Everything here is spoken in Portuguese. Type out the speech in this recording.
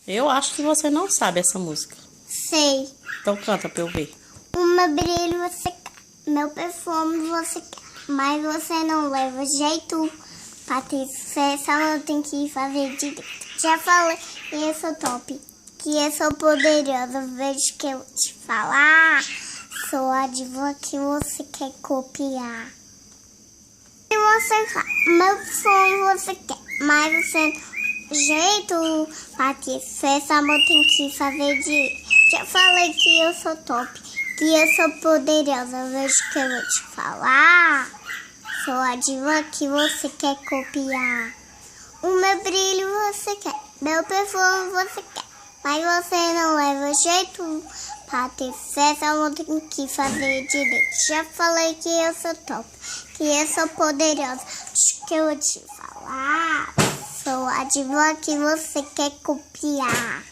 Eu acho que você não sabe essa música. Sei. Então canta pra eu ver. O meu brilho você quer, meu perfume você quer, mas você não leva jeito. Pra ter sucesso eu tenho que fazer direito. Já falei que eu sou top, que eu sou poderosa. Vejo que eu vou te falar. Sou a diva que você quer copiar. E você quer, meu perfume você quer, mas você não jeito. Pra ter sucesso amor tem que fazer direito. Já falei que eu sou top, que eu sou poderosa. Vejo que eu vou te falar. Sou a diva que você quer copiar. O meu brilho você quer, meu perfume você quer, mas você não leva jeito. Pra ter sucesso eu tenho que fazer direito. Já falei que eu sou top, que eu sou poderosa. Acho que eu vou te falar. Sou a diva que você quer copiar.